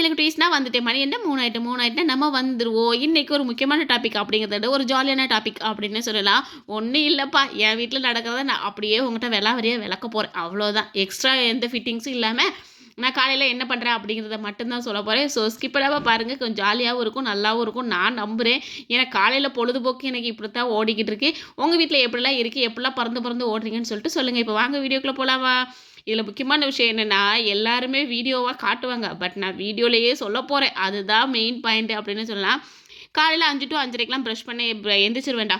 செல்ல குட்டீஸ்னா வந்துட்டு மணி என்ன 3 ஆயிட்டு நம்ம வந்துருவோம். இன்னைக்கு ஒரு முக்கியமான டாபிக் அப்படிங்கிறத விட ஒரு ஜாலியான டாபிக் அப்படின்னு சொல்லலாம். ஒன்றும் இல்லைப்பா, என் வீட்டில் நடக்கிறத நான் அப்படியே உங்கள்கிட்ட விலாவரியாக விளக்க போகிறேன். அவ்வளோதான். எக்ஸ்ட்ரா எந்த ஃபிட்டிங்ஸும் இல்லாமல் நான் காலையில் என்ன பண்ணுறேன் அப்படிங்கிறத மட்டும்தான் சொல்ல போகிறேன். ஸோ ஸ்கிப் பண்ணாமல் பாருங்கள். கொஞ்சம் ஜாலியாகவும் இருக்கும், நல்லாவும் இருக்கும் நான் நம்புகிறேன். ஏன்னா காலையில் பொழுதுபோக்கு எனக்கு இப்படி தான் ஓடிக்கிட்டு இருக்கு. உங்கள் வீட்டில் எப்படிலாம் இருக்குது, எப்படிலாம் பறந்து பறந்து ஓடுறீங்கன்னு சொல்லிட்டு சொல்லுங்கள். இப்போ வாங்க வீடியோக்குள்ளே போகலாமா? இதில் முக்கியமான விஷயம் என்னென்னா, எல்லாருமே வீடியோவாக காட்டுவாங்க. பட் நான் வீடியோலேயே சொல்ல போகிறேன். அதுதான் மெயின் பாயிண்ட் அப்படின்னு சொல்லலாம். காலையில் 5 to 5:30க்கெலாம் ப்ரஷ் பண்ணி எந்திரிச்சிருவேன்டா.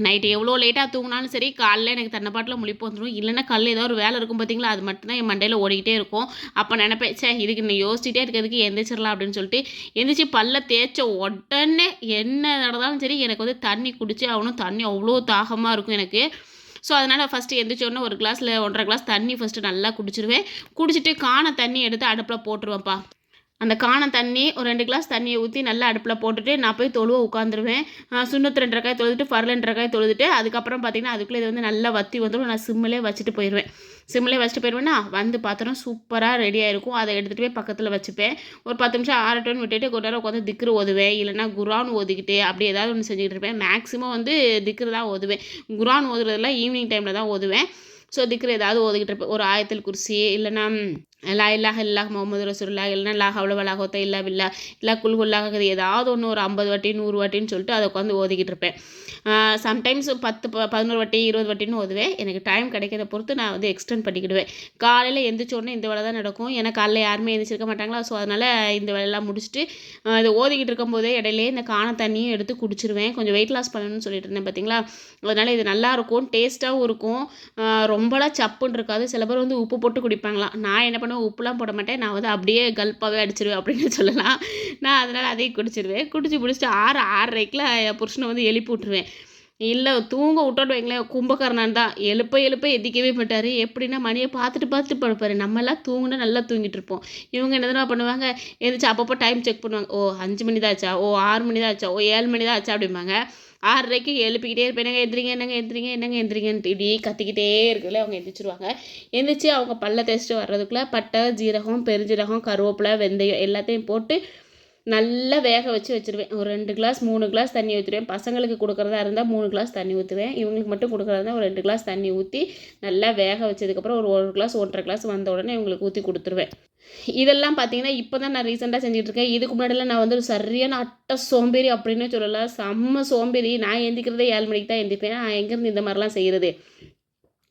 நைட்டு எவ்வளோ லேட்டாக தூங்கினாலும் சரி, காலைல எனக்கு தன்னைப்பாட்டில் முழிப்பு வந்துடும். இல்லைன்னா காலைல ஏதோ ஒரு வேலை இருக்கும் பார்த்தீங்களா, அது மட்டும்தான் என் மண்டையில் ஓடிக்கிட்டே இருக்கும். அப்போ நினைப்பேன், சே இதுக்கு நீ யோசிச்சிட்டே இருக்கிறதுக்கு எந்திரிச்சிடலாம் அப்படின்னு சொல்லிட்டு எந்திரிச்சு பல்ல தேய்ச்ச உடனே என்ன நடந்தாலும் சரி, எனக்கு வந்து தண்ணி குடிச்சு ஆகணும். தண்ணி அவ்வளோ தாகமாக இருக்கும் எனக்கு. ஸோ அதனால் ஃபஸ்ட்டு எந்திரிச்சோடனே ஒரு கிளாஸில் 1.5 கிளாஸ் தண்ணி ஃபஸ்ட்டு நல்லா குடிச்சிருவேன். குடிச்சிட்டு காண தண்ணி எடுத்து அடுப்பில் போட்டுருவேன்ப்பா. அந்த காண தண்ணி ஒரு 2 கிளாஸ் தண்ணியை ஊற்றி நல்லா அடுப்பில் போட்டுட்டு நான் போய் தொழுவ உட்காந்துருவேன். சுண்ணத்து 2 ரக்காய் தொழுதுட்டு ஃபர்ல் 2 ரக்காய் தொழுதுட்டு அதுக்கப்புறம் பார்த்திங்கன்னா அதுக்குள்ளே இது வந்து நல்லா வற்றி வந்துடும். நான் சிம்மிலே வச்சுட்டு போயிடுவேன். வந்து பாத்திரம் சூப்பராக ரெடியாக இருக்கும். அதை எடுத்துகிட்டு போய் பக்கத்தில் வச்சுப்பேன். ஒரு 10 நிமிஷம் ஆறட்டும்னு விட்டுட்டு கொஞ்ச நேரம் உட்காந்து திக்ரு ஓதுவேன். இல்லைனா குரான் ஓதிக்கிட்டு அப்படி ஏதாவது ஒன்று செஞ்சுக்கிட்டு இருப்பேன். மேக்ஸிமம் வந்து திக்ரு தான் ஓதுவேன். குரான் ஓதுறதுலாம் ஈவினிங் டைமில் தான் ஓதுவேன். ஸோ திக்ரு ஏதாவது ஓதிக்கிட்டு இருப்பேன். ஒரு ஆயத்தில் குர்சி, இல்லைனா லா இல்லாஹ இல்லாஹ் முஹம்மது ரசூலுல்லாஹ், இல்லைனா லா ஹவ்ல வலா குவத்த இல்லா பில்லா, இல்லை குல் ஹுவல்லாஹ் ஏதாவது ஒன்று ஒரு 50 வாட்டி 100 வாட்டின்னு சொல்லிட்டு அதை உட்காந்து ஓதிக்கிட்டு இருப்பேன். சம்டைம்ஸ் 10 11 வாட்டி 20 வாட்டின்னு ஓதுவேன். எனக்கு டைம் கிடைக்கிறத பொறுத்து நான் வந்து எக்ஸ்டெண்ட் பண்ணிக்கிடுவேன். காலையில் எந்திரிச்ச உடனே இந்த வேலை தான் நடக்கும். ஏன்னா காலைல யாருமே எந்திரிச்சிருக்க மாட்டாங்களா. ஸோ அதனால் இந்த வேலையெல்லாம் முடிச்சுட்டு இதை ஓதிக்கிட்டு இருக்கும்போதே இடையிலே இந்த காண தண்ணியும் எடுத்து குடிச்சிருவேன். கொஞ்சம் வெயிட் லாஸ் பண்ணணும்னு சொல்லிட்டு இருந்தேன் பார்த்தீங்களா. அதனால் இது நல்லாயிருக்கும், டேஸ்ட்டாகவும் இருக்கும். ரொம்பலாம் சப்புன்னு இருக்காது. சில பேர் வந்து உப்பு போட்டு குடிப்பாங்களாம். நான் என்ன பண்ணுவேன், உப்புலாம் போட மாட்டேன். நான் வந்து அப்படியே கல்ப்பாகவே அடிச்சிருவேன் அப்படின்னு சொல்லலாம். நான் அதனால் அதையும் குடிச்சிடுவேன். குடிச்சு முடிச்சுட்டு 6:30க்குலாம் என் புருஷனை வந்து எழுப்பி விட்ருவேன். இல்லை தூங்க விட்டோன்னு வைங்களேன், கும்பகர்ணன் தான். எழுப்ப எந்திக்கவே மாட்டார். எப்படின்னா மணியை பார்த்துட்டு படுப்பார். நம்மலாம் தூங்குனா நல்லா தூங்கிட்டு இருப்போம். இவங்க என்ன தான் பண்ணுவாங்க, எந்திரிச்சு அப்பப்போ டைம் செக் பண்ணுவாங்க. ஓ 5 மணி தான் ஆச்சா, ஓ 6 மணி தான் ஆச்சா, ஓ 7 மணி தான் ஆச்சா அப்படிம்பாங்க. 6:30க்கு எழுப்பிக்கிட்டே இருப்பேன். என்னங்க எந்திரிங்கன்ட்டு இப்படி கத்திக்கிட்டே இருக்குல்ல. அவங்க எந்திரிச்சிருவாங்க. எந்திரிச்சு அவங்க பல்ல தேய்ச்சிட்டு வர்றதுக்குள்ளே பட்டை, ஜீரகம், பெருஞ்சீரகம், கருவேப்பிலை, வெந்தயம் எல்லாத்தையும் போட்டு நல்லா வேக வச்சுருவேன். ஒரு 2 கிளாஸ் 3 கிளாஸ் தண்ணி ஊற்றுவேன். பசங்களுக்கு கொடுக்குறதா இருந்தால் 3 கிளாஸ் தண்ணி ஊற்றுவேன். இவங்களுக்கு மட்டும் கொடுக்குறதா இருந்தால் ஒரு 2 கிளாஸ் தண்ணி ஊற்றி நல்லா வேக வச்சதுக்கப்புறம் ஒரு 1 கிளாஸ் 1.5 கிளாஸ் வந்த உடனே இவங்களுக்கு ஊற்றி கொடுத்துருவேன். இதெல்லாம் பார்த்தீங்கன்னா இப்போ தான் நான் ரீசெண்டாக செஞ்சுட்ருக்கேன். இதுக்கு முன்னாடிலாம் நான் வந்து ஒரு சரியான அட்டை சோம்பேறி அப்படின்னு சொல்லலாம். செம்ம சோம்பேறி. நான் எந்திக்கிறதே 7 மணிக்கு தான் எந்திப்பேன். நான் எங்கேருந்து இந்த மாதிரிலாம் செய்கிறது.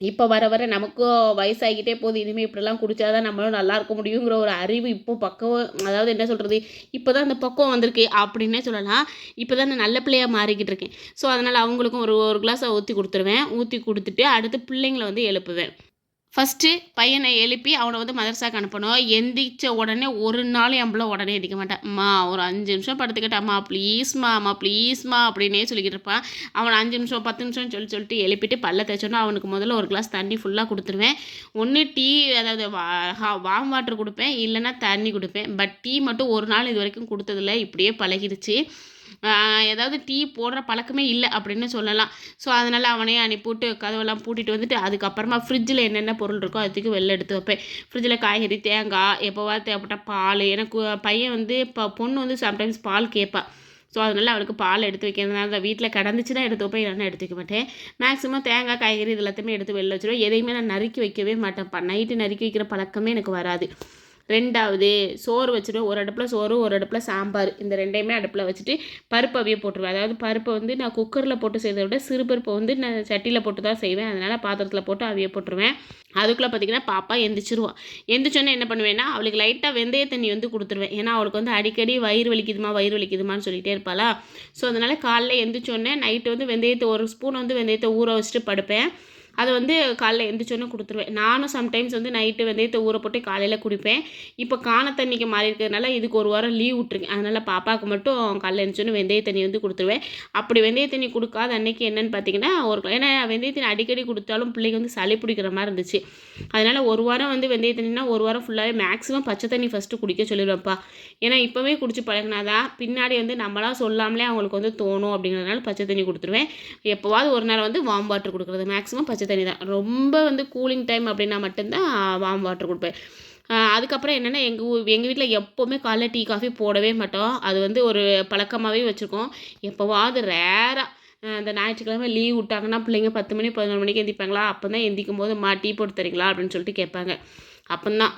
இப்போ வர வர நமக்கும் வயசாகிக்கிட்டே போகுது. இனிமேல் இப்படிலாம் குடித்தா தான் நம்மளும் நல்லா இருக்க முடியுங்கிற ஒரு அறிவு இப்போ பக்குவம், அதாவது என்ன சொல்கிறது, இப்போ தான் அந்த பக்குவம் வந்திருக்கு அப்படின்னே சொல்லலாம். இப்போ தான் நான் நல்ல பிள்ளையாக மாறிக்கிட்டு இருக்கேன். ஸோ அதனால் அவங்களுக்கும் ஒரு கிளாஸை ஊற்றி கொடுத்துருவேன். ஊற்றி கொடுத்துட்டு அடுத்து பிள்ளைங்களை வந்து எழுப்புவேன். ஃபஸ்ட்டு பையனை எழுப்பி அவனை வந்து மதரசாக்கு அனுப்பணும். எந்திரிச்ச உடனே ஒரு நாள் என் பிள்ளை உடனே எந்திரிக்க மாட்டான். அம்மா ஒரு 5 நிமிஷம் படுத்துக்கிட்டாம்மா அம்மா ப்ளீஸ்மா அப்படின்னே சொல்லிக்கிட்டு இருப்பான். அவனை 5 நிமிஷம் 10 நிமிஷம் சொல்லிட்டு எழுப்பிட்டு பல்ல தேய்ச்சோன்னா அவனுக்கு முதல்ல ஒரு கிளாஸ் தண்ணி ஃபுல்லாக கொடுத்துருவேன். ஒன்று டீ, அதாவது வார்ம் வாட்டர் கொடுப்பேன், இல்லைன்னா தண்ணி கொடுப்பேன். பட் டீ மட்டும் ஒரு நாள் இது வரைக்கும் கொடுத்ததில்ல. இப்படியே பழகிடுச்சு. ஏதாவது டீ போடுற பழக்கமே இல்லை அப்படின்னு சொல்லலாம். ஸோ அதனால் அவனையே அனுப்பிவிட்டு கதவெல்லாம் பூட்டிட்டு வந்துட்டு அதுக்கப்புறமா ஃப்ரிட்ஜில் என்னென்ன பொருள் இருக்கோ அதுக்கு வெளில எடுத்து வைப்பேன். ஃப்ரிட்ஜில் காய்கறி, தேங்காய், எப்போவாது தேவைப்பட்டால் பால். எனக்கு பையன் வந்து பொண்ணு வந்து சம்டைம்ஸ் பால் கேட்பா. ஸோ அதனால் அவளுக்கு பால் எடுத்து வைக்கிறதுனால வீட்டில் கிடந்துச்சுன்னா எடுத்து வைப்பேன், இல்லைன்னா எடுத்து வைக்க மாட்டேன். மேக்ஸிமம் தேங்காய், காய்கறி இது எல்லாத்தையுமே எடுத்து வெளில வச்சுருவேன். எதையுமே நான் நறுக்கி வைக்கவே மாட்டேன்ப்பா. நைட்டு நறுக்கி வைக்கிற பழக்கமே எனக்கு வராது. 2வது சோறு வச்சுருவேன். ஒரு அடுப்பில் சோறு, ஒரு அடுப்பில் சாம்பார். இந்த 2யுமே அடுப்பில் வச்சுட்டு பருப்பு அவிய போட்டுருவேன். அதாவது பருப்பை வந்து நான் குக்கரில் போட்டு செய்வதை விட சிறு பருப்பை வந்து நான் சட்டியில் போட்டு தான் செய்வேன். அதனால் பாத்திரத்தில் போட்டு அவிய போட்டுருவேன். அதுக்குள்ளே பார்த்திங்கன்னா பாப்பா எந்திரிச்சிருவான். எந்திரிச்சோன்னே என்ன பண்ணுவேன்னா அவளுக்கு லைட்டாக வெந்தய தண்ணி வந்து கொடுத்துருவேன். ஏன்னா அவளுக்கு வந்து அடிக்கடி வயிறு வலிக்குதுமான்னு சொல்லிகிட்டே இருப்பாளா. ஸோ அதனால் காலைல எந்திரிச்சோன்னே நைட்டு வந்து வெந்தயத்தை ஒரு ஸ்பூன் வந்து வெந்தயத்தை ஊற வச்சுட்டு படுப்பேன். அதை வந்து காலைல எந்திரிச்சோன்னே கொடுத்துருவேன். நானும் சம்டைம்ஸ் வந்து நைட்டு வெந்தயத்தை ஊற போட்டு காலையில் குடிப்பேன். இப்போ காண தண்ணிக்கு மாறி இருக்கிறதுனால இதுக்கு ஒரு வாரம் லீவ் விட்ருக்கேன். அதனால் பாப்பாவுக்கு மட்டும் காலைல எழுந்திரிச்சோன்னே வெந்தய தண்ணி வந்து கொடுத்துருவேன். அப்படி வெந்தய தண்ணி கொடுக்காத அன்னைக்கு என்னென்னு பார்த்தீங்கன்னா ஏன்னா வெந்தய தண்ணி அடிக்கடி கொடுத்தாலும் பிள்ளைங்க வந்து சளி பிடிக்கிற மாதிரி இருந்துச்சு. அதனால் ஒரு வாரம் வந்து வெந்தய தண்ணினா ஒரு வாரம் ஃபுல்லாகவே மேக்ஸிமம் பச்சை தண்ணி ஃபஸ்ட்டு குடிக்க சொல்லிடுவேன்ப்பா. ஏன்னா இப்போவே குடிச்சு பழகினாதான் பின்னாடி வந்து நம்மளாம் சொல்லாமலே அவங்களுக்கு வந்து தோணும். அப்படிங்கிறதுனால பச்சை தண்ணி கொடுத்துருவேன். எப்போவாது ஒரு நேரம் வந்து வார்ம் வாட்டர் கொடுக்குறது. மேக்ஸிமம் பச்சை தண்ணி தான். ரொம்ப வந்து கூலிங் டைம் அப்படின்னா மட்டும்தான் வார்ம் வாட்டர் கொடுப்பேன். அதுக்கப்புறம் என்னென்னா எங்கள் வீட்டில் எப்போவுமே காலைல டீ, காஃபி போடவே மாட்டோம். அது வந்து ஒரு பழக்கமாகவே வச்சுருக்கோம். எப்போவாவது ரேராக இந்த ஞாயிற்றுக்கிழமை லீவ் விட்டாங்கன்னா பிள்ளைங்க 10 மணி 11 மணிக்கு எந்திரிப்பாங்களா, அப்போ தான் எந்திரிக்கும்போது டீ போட்டு தரீங்களா அப்படின்னு சொல்லிட்டு கேட்பாங்க. அப்போந்தான்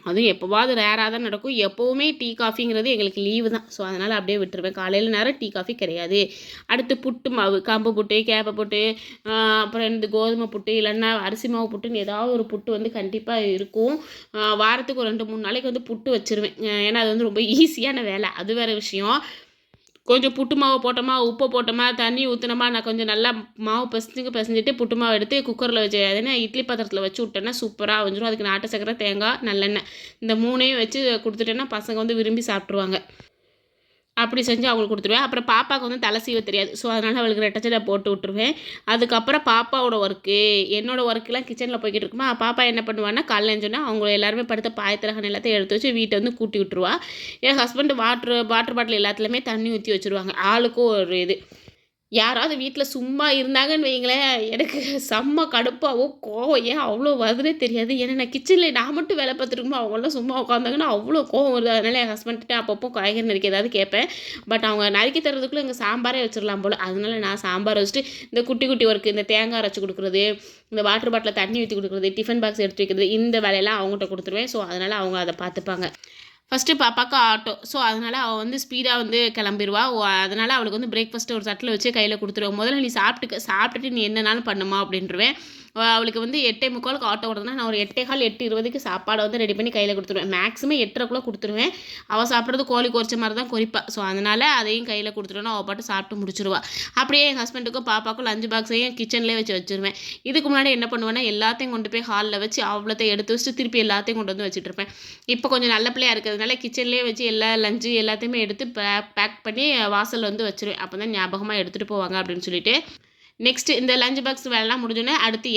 அதுவும் எப்போவாவது ரேராக தான் நடக்கும். எப்போவுமே டீ, காஃபிங்கிறது எங்களுக்கு லீவு தான். ஸோ அதனால் அப்படியே விட்டுருவேன். காலையில் நேரம் டீ, காஃபி கிடையாது. அடுத்து புட்டு மாவு, கம்பு புட்டு, கேப்பை புட்டு, அப்புறம் இந்த கோதுமை புட்டு, இல்லைன்னா அரிசி மாவு புட்டுன்னு ஏதாவது ஒரு புட்டு வந்து கண்டிப்பாக இருக்கும். வாரத்துக்கு ஒரு 2, 3 நாளைக்கு வந்து புட்டு வச்சுருவேன். ஏன்னா அது வந்து ரொம்ப ஈஸியான வேலை. அது வேறு விஷயம். கொஞ்சம் புட்டு மாவு போட்டோமா, உப்பு போட்டோமா, தண்ணி ஊற்றினோமா, நான் கொஞ்சம் நல்லா மாவு பிசைஞ்சிட்டு புட்டு மாவு எடுத்து குக்கரில் வச்சு ஏன்னா இட்லி பாத்திரத்தில் வச்சு விட்டேன்னா சூப்பராக வந்துடும். அதுக்கு நாட்டு சக்கரை, தேங்காய், நல்லெண்ணெய் இந்த 3ஐயும் வச்சு கொடுத்துட்டேன்னா பசங்க வந்து விரும்பி சாப்பிட்ருவாங்க. அப்படி செஞ்சு அவங்களுக்கு கொடுத்துருவேன். அப்புறம் பாப்பாவுக்கு வந்து தலை சீவ தெரியாது. ஸோ அதனால் அவளுக்கு ரெட்டை போட்டு விட்ருவேன். அதுக்கப்புறம் பாப்பாவோட ஒர்க்கு, என்னோடய ஒர்க்கெலாம் கிச்சனில் போய்கிட்டு இருக்குமா, பாப்பா என்ன பண்ணுவான்னா காலைல எழுந்தோன்னே அவங்க எல்லாருமே படுத்த பாயத்திரகன் எல்லாத்தையும் எடுத்து வச்சு வீட்டை வந்து கூட்டி விட்டுருவா. என் ஹஸ்பண்ட் வாட்டர் பாட்டில் எல்லாத்துலேயுமே தண்ணி ஊற்றி வச்சுருவாங்க. ஆளுக்கும் ஒரு இது. யாராவது வீட்டில் சும்மா இருந்தாங்கன்னு வைங்களேன், எனக்கு செம்ம கடுப்பாகவும் கோவம் ஏன் அவ்வளோ வருதுன்னே தெரியாது. ஏன்னா நான் கிச்சனில் நான் மட்டும் வேலை பார்த்துருக்கும்போது அவங்களாம் சும்மா உட்காந்தாங்கன்னா அவ்வளோ கோவம் வருது. அதனால் என் ஹஸ்பண்ட்கிட்ட அப்பப்போ காய்கறி நறுக்க ஏதாவது கேட்பேன். பட் அவங்க நறுக்கி தரதுக்குள்ளே இங்கே சாம்பாரே வச்சிடலாம் போல். அதனால நான் சாம்பார் வச்சுட்டு இந்த குட்டி குட்டி ஒர்க்கு, இந்த தேங்காய் அரைச்சி கொடுக்குறது, இந்த வாட்டர் பாட்டிலில் தண்ணி ஊற்றி கொடுக்குறது, டிஃபன் பாக்ஸ் எடுத்து வைக்கிறது, இந்த வேலையெல்லாம் அவங்ககிட்ட கொடுத்துருவேன். ஸோ அதனால் அவங்க அதை பார்த்துப்பாங்க. ஃபஸ்ட்டு பாப்பாவுக்கு ஆட்டோ. ஸோ அதனால் அவள் வந்து ஸ்பீடாக வந்து கிளம்பிடுவா. அதனால் அவளுக்கு வந்து பிரேக்ஃபாஸ்ட்டு ஒரு தட்டில் வச்சு கையில் கொடுத்துருவேன். முதல்ல நீ சாப்பிட்டுட்டு நீ என்னனாலும் பண்ணுமா அப்படின்ட்டுருவேன். அவளுக்கு வந்து 8:45க்கு ஆட்டோ ஓடுதுன்னா நான் ஒரு 8:15 8:20க்கு சாப்பாடை வந்து ரெடி பண்ணி கையில் கொடுத்துருவேன். மேக்ஸிமம் 8:30க்குள்ளே கொடுத்துருவேன். அவள் சாப்பிட்றது கோழி கொறிச்ச மாதிரி தான் கொறிப்பா. ஸோ அதனால் அதையும் கையில் கொடுத்துட்டோன்னா அவள் பாட்டு சாப்பிட்டு முடிச்சிருவா. அப்படியே என் ஹஸ்பண்டுக்கும் பாப்பாவுக்கும் லஞ்ச் பாக்ஸையும் கிச்சன்லேயே வச்சுருவேன். இதுக்கு முன்னாடி என்ன பண்ணுவேன்னா எல்லாத்தையும் கொண்டு போய் ஹாலில் வச்சு அவ்வளோத்தையும் எடுத்து வச்சுட்டு திருப்பி எல்லாத்தையும் கொண்டு வந்து வச்சுட்ருப்பேன். இப்போ கொஞ்சம் நல்ல பிள்ளையாக இருக்கிறதுனால கிச்சன்லேயே வச்சு எல்லா லஞ்சு எல்லாத்தையுமே எடுத்து பேக் பண்ணி வாசலில் வந்து வச்சுருவேன். அப்போ தான் ஞாபகமாக எடுத்துகிட்டு போவாங்க அப்படின்னு சொல்லிட்டு. நெக்ஸ்ட்டு இந்த லஞ்ச் பாக்ஸ் வேலைலாம் முடிஞ்சோடனே அடுத்து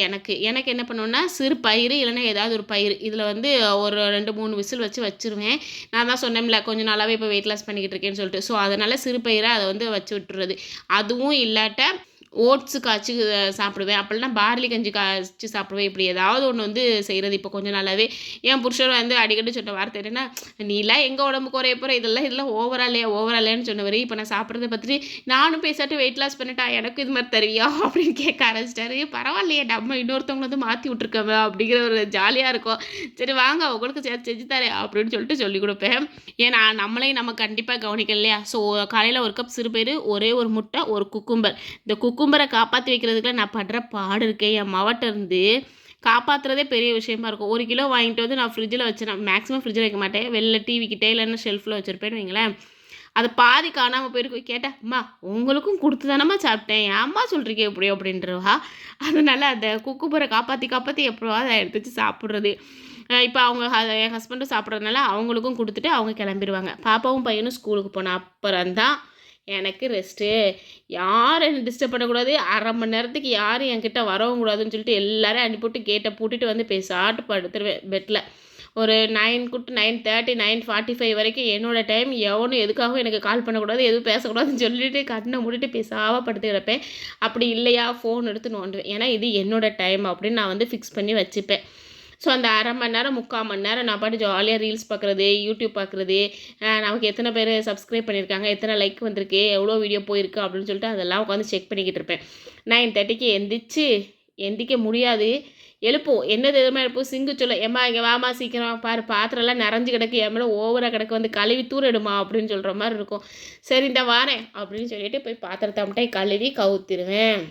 எனக்கு என்ன பண்ணுவேன்னா சிறு பயிறு இல்லைன்னா ஏதாவது ஒரு பயிறு இதில் வந்து ஒரு 2, 3 விசில் வச்சுருவேன். நான் தான் சொன்னேன்ல கொஞ்சம் நாளாகவே இப்போ வெயிட் லாஸ் பண்ணிக்கிட்டு இருக்கேன்னு சொல்லிட்டு. ஸோ அதனால் சிறு பயிரை அதை வந்து வச்சு விட்டுறது. அதுவும் இல்லாட்ட ஓட்ஸு காய்ச்சி சாப்பிடுவேன். அப்படிலாம் பார்லி கஞ்சி காய்ச்சி சாப்பிடுவேன். இப்படி ஏதாவது ஒன்று வந்து செய்கிறது இப்போ கொஞ்சம் நாளாகவே. என் புருஷன் வந்து அடிக்கடி சொன்ன வார்த்தை என்னன்னா, நீலாம் எங்கே உடம்பு குறைய போகிற இதெல்லாம் ஓவராலேன்னு சொன்னவர். இப்போ நான் சாப்பிட்றத பார்த்துட்டு நானும் பேசாட்டு வெயிட் லாஸ் பண்ணிட்டா எனக்கும் இது மாதிரி தருவியா அப்படின்னு கேட்க ஆரம்பிச்சிட்டாரு. பரவாயில்லையே நம்ம இன்னொருத்தவங்களை வந்து மாற்றி விட்ருக்கோமே அப்படிங்கிற ஒரு ஜாலியாக இருக்கும். சரி வாங்க உங்களுக்கு செஞ்சு தரேன் அப்படின்னு சொல்லிட்டு சொல்லிக் கொடுப்பேன். ஏன்னா நம்மளையும் நம்ம கண்டிப்பாக கவனிக்கல இல்லையா. ஸோ காலையில் ஒரு கப் சிறுபயிறு, ஒரே ஒரு முட்டை, ஒரு குக்கும்பர். இந்த குக்கும்பரை காப்பாற்றி வைக்கிறதுக்குள்ள நான் படுற பாடு இருக்கேன். என் மவட்ட இருந்து காப்பாற்றுறதே பெரிய விஷயமா இருக்கும். 1 கிலோ வாங்கிட்டு வந்து நான் ஃப்ரிட்ஜில் வச்சேன். மேக்ஸிமம் ஃப்ரிட்ஜில் வைக்க மாட்டேன். வெளில டிவிக்கிட்டே இல்லைன்னா ஷெல்ஃபில் வச்சுருப்பேன்னு வைங்களேன். அது பாதி காணாமல் போயிருக்கு. கேட்டேன், அம்மா உங்களுக்கும் கொடுத்து தானம்மா சாப்பிட்டேன், ஏம்மா சொல்கிறீங்க இப்படி அப்படின்றவா. அதனால அந்த குக்கும்பரை காப்பாற்றி எப்போவா அதை எடுத்து வச்சு சாப்பிட்றது. இப்போ அவங்க என் ஹஸ்பண்டும் சாப்பிட்றதுனால அவங்களுக்கும் கொடுத்துட்டு அவங்க கிளம்பிடுவாங்க. பாப்பாவும் பையனும் ஸ்கூலுக்கு போன அப்புறம்தான் எனக்கு ரெஸ்ட்டு. யாரும் என்ன டிஸ்டர்ப் பண்ணக்கூடாது. 1/2 மணி நேரத்துக்கு யாரும் என்கிட்ட வரவும் கூடாதுன்னு சொல்லிட்டு எல்லாரையும் அனுப்பிவிட்டு கேட்டை பூட்டிட்டு வந்து பேசாட்டு படுத்துருவேன் பெட்டில். ஒரு 9:30 9:45 வரைக்கும் என்னோடய டைம். எவனும் எதுக்காகவும் எனக்கு கால் பண்ணக்கூடாது, எதுவும் பேசக்கூடாதுன்னு சொல்லிட்டு கண்ணை மூடிட்டு பேசாமல் படுத்து கிடப்பேன். அப்படி இல்லையா ஃபோன் எடுத்து நோண்டுவேன். ஏன்னா இது என்னோடய டைம் அப்படின்னு நான் வந்து ஃபிக்ஸ் பண்ணி வச்சுப்பேன். ஸோ அந்த 1/2 மணி நேரம் 3/4 மணி நேரம் நான் பாட்டு ஜாலியாக ரீல்ஸ் பார்க்குறது, யூடியூப் பார்க்குறது, நமக்கு எத்தனை பேர் சப்ஸ்கிரைப் பண்ணியிருக்காங்க, எத்தனை லைக் வந்திருக்கு, எவ்வளோ வீடியோ போயிருக்கு அப்படின்னு சொல்லிட்டு அதெல்லாம் உட்காந்து செக் பண்ணிக்கிட்டு இருப்பேன். 9:30க்கு எந்திரிக்க முடியாது. எழுப்போம் என்னது எதுவுமே எழுப்போம். சிங்கு சொல்ல ஏம்மா இங்கே வாமா சீக்கிரம் பாரு பாத்திரம்லாம் நிறைஞ்சு கிடக்கு, என் மேலே ஓவராக கிடக்கு, வந்து கழுவி தூரிடுமா அப்படின்னு சொல்கிற மாதிரி இருக்கும். சரி இந்த வாரேன் அப்படின்னு சொல்லிட்டு போய் பாத்திரத்தை மட்டும் கழுவி கவுத்திடுவேன்.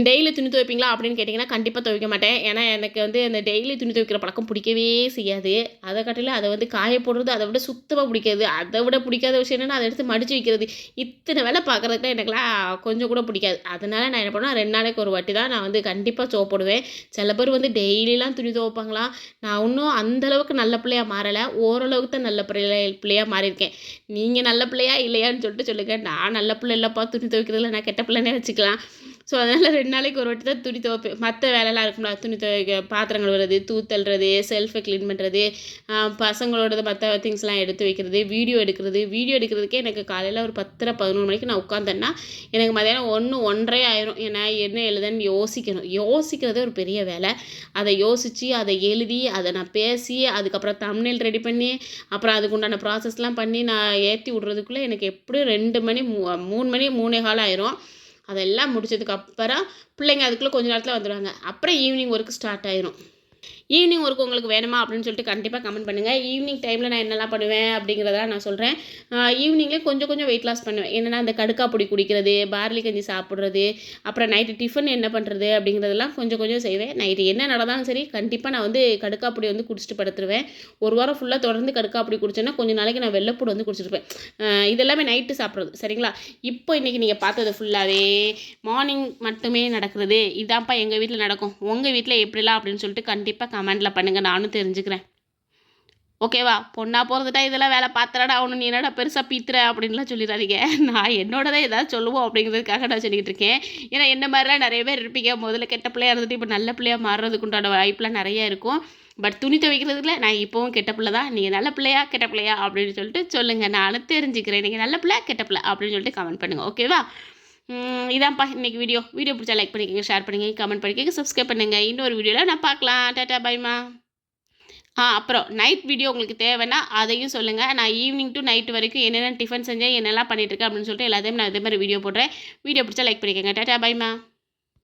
டெய்லி துணி துவைப்பீங்களா அப்படின்னு கேட்டிங்கன்னா கண்டிப்பாக துவைக்க மாட்டேன். ஏன்னா எனக்கு வந்து அந்த டெய்லி துணி துவைக்கிற பழக்கம் பிடிக்கவே செய்யாது. அதை காட்டில அதை வந்து காய போடுறது அதை விட சுத்தமாக பிடிக்காது. அதை விட பிடிக்காத விஷயம் என்னென்னா அதை எடுத்து மடித்து வைக்கிறது. இத்தனை வேலை பார்க்குறதுக்கு எனக்குலாம் கொஞ்சம் கூட பிடிக்காது. அதனால் நான் என்ன பண்ணுவேன், 2 நாளைக்கு ஒரு வாட்டி தான் நான் வந்து கண்டிப்பாக சோப் போடுவேன். சில பேர் வந்து டெய்லிலாம் துணி துவைப்பாங்களாம். நான் இன்னும் அந்தளவுக்கு நல்ல பிள்ளையாக மாறலை. ஓரளவுக்கு தான் நல்ல பிள்ளையாக மாறியிருக்கேன். நீங்கள் நல்ல பிள்ளையா இல்லையான்னு சொல்லிட்டு சொல்லுங்கள். நான் நல்ல பிள்ளை இல்லைப்பா, துணி துவைக்கிறதுல நான் கெட்ட பிள்ளைனே வச்சுக்கலாம். ஸோ அதனால் 2 நாளைக்கு ஒரு வாட்டி தான் துணி துவைப்பேன். மற்ற வேலைலாம் இருக்கும்ல, துணி துவைக்க, பாத்திரம் கழுவுறது, தூத்தல்றது, செல்ஃபை க்ளீன் பண்ணுறது, பசங்களோடது மற்ற திங்ஸ்லாம் எடுத்து வைக்கிறது, வீடியோ எடுக்கிறதுக்கே எனக்கு காலையில் ஒரு 10:30 11 மணிக்கு நான் உட்காந்தேன்னா எனக்கு மதியானம் 1 1:30 ஆயிரும். ஏன்னா என்ன எழுதுன்னு யோசிக்கிறதே ஒரு பெரிய வேலை. அதை யோசித்து அதை எழுதி அதை நான் பேசி அதுக்கப்புறம் தம்ப்நெயில் ரெடி பண்ணி அப்புறம் அதுக்கு உண்டான ப்ராசஸ்லாம் பண்ணி நான் ஏற்றி விட்றதுக்குள்ளே எனக்கு எப்படியும் 2 மணி 3 மணி 3:15 ஆயிரும். அதெல்லாம் முடிச்சதுக்கப்புறம் பிள்ளைங்க அதுக்குள்ளே கொஞ்ச நேரத்தில் வந்துடுவாங்க. அப்புறம் ஈவினிங் ஒர்க் ஸ்டார்ட் ஆயிரும். ஈவினிங் ஒர்க் உங்களுக்கு வேணுமா அப்படின்னு சொல்லிட்டு கண்டிப்பாக கமெண்ட் பண்ணுங்கள். ஈவினிங் டைமில் நான் என்னெல்லாம் பண்ணுவேன் அப்படிங்கிறதெல்லாம் நான் சொல்கிறேன். ஈவினிங்லேயே கொஞ்சம் வெயிட் லாஸ் பண்ணுவேன். என்னென்னா இந்த கடுக்கா பொடி குடிக்கிறது, பார்லி கஞ்சி சாப்பிட்றது, அப்புறம் நைட்டு டிஃபன் என்ன பண்ணுறது அப்படிங்கிறதெல்லாம் கொஞ்சம் செய்வேன். நைட்டு என்ன நடந்தாலும் சரி கண்டிப்பாக நான் வந்து கடுக்கா பொடி வந்து குடிச்சிட்டு படுத்துருவேன். ஒரு வாரம் ஃபுல்லாக தொடர்ந்து கடுக்கா பொடி குடிச்சேன்னா கொஞ்சம் நாளைக்கு நான் வெள்ளைப்பூடு வந்து குடிச்சிருப்பேன். இதெல்லாமே நைட்டு சாப்பிட்றது சரிங்களா. இப்போ இன்றைக்கி நீங்கள் பார்த்தது ஃபுல்லாகவே மார்னிங் மட்டுமே நடக்கிறது. இதான்ப்பா எங்கள் வீட்டில் நடக்கும். உங்கள் வீட்டில் எப்படிலாம் அப்படின்னு சொல்லிட்டு கண்டிப்பாக கமெண்டில் பண்ணுங்கள், நானும் தெரிஞ்சுக்கிறேன். ஓகேவா? பொண்ணா பிறந்துட்டா இதெல்லாம் வேலை பார்த்துறடா அவனு, நீ என்னடா பெருசாக பீத்துற அப்படின்லாம் சொல்லிடாதீங்க. நான் என்னோடதான் ஏதாவது சொல்லுவோம் அப்படிங்கிறதுக்காக நான் சொல்லிக்கிட்டு இருக்கேன். ஏன்னா என்ன மாதிரிலாம் நிறைய பேர் இருப்பீங்க. முதல்ல கெட்ட பிள்ளையாக இருந்துட்டு இப்போ நல்ல பிள்ளையாக மாறுறதுக்கு உண்டான வாய்ப்புலாம் நிறைய இருக்கும். பட் துணி துவைக்கிறதுல நான் இப்போவும் கெட்ட பிள்ளை தான். நீங்கள் நல்ல பிள்ளையா கெட்ட பிள்ளையா அப்படின்னு சொல்லிட்டு சொல்லுங்கள், நானும் தெரிஞ்சுக்கிறேன். நீங்கள் நல்ல பிள்ளை கெட்ட பிள்ளை அப்படின்னு சொல்லிட்டு கமெண்ட் பண்ணுங்கள். ஓகேவா? இதான்ப்பா இன்றைக்கி வீடியோ பிடிச்சா லைக் பண்ணிக்கோங்க, ஷேர் பண்ணிக்கோங்க, கமெண்ட் பண்ணிக்கோங்க, சப்ஸ்கிரைப் பண்ணுங்கள். இன்னொரு வீடியோவில் நான் பார்க்கலாம். டாட்டா பைமா. அப்புறம் நைட் வீடியோ உங்களுக்கு தேவைன்னா அதையும் சொல்லுங்கள். நான் ஈவினிங் டு நைட் வரைக்கும் என்னென்ன டிஃபன் செஞ்சேன், என்னெல்லாம் பண்ணிகிட்ருக்கேன் அப்படின்னு சொல்லிட்டு எல்லாத்தையும் நான் இதே மாதிரி வீடியோ போடுறேன். வீடியோ பிடிச்சா லைக் பண்ணிக்கோங்க. டாட்டா பைமா.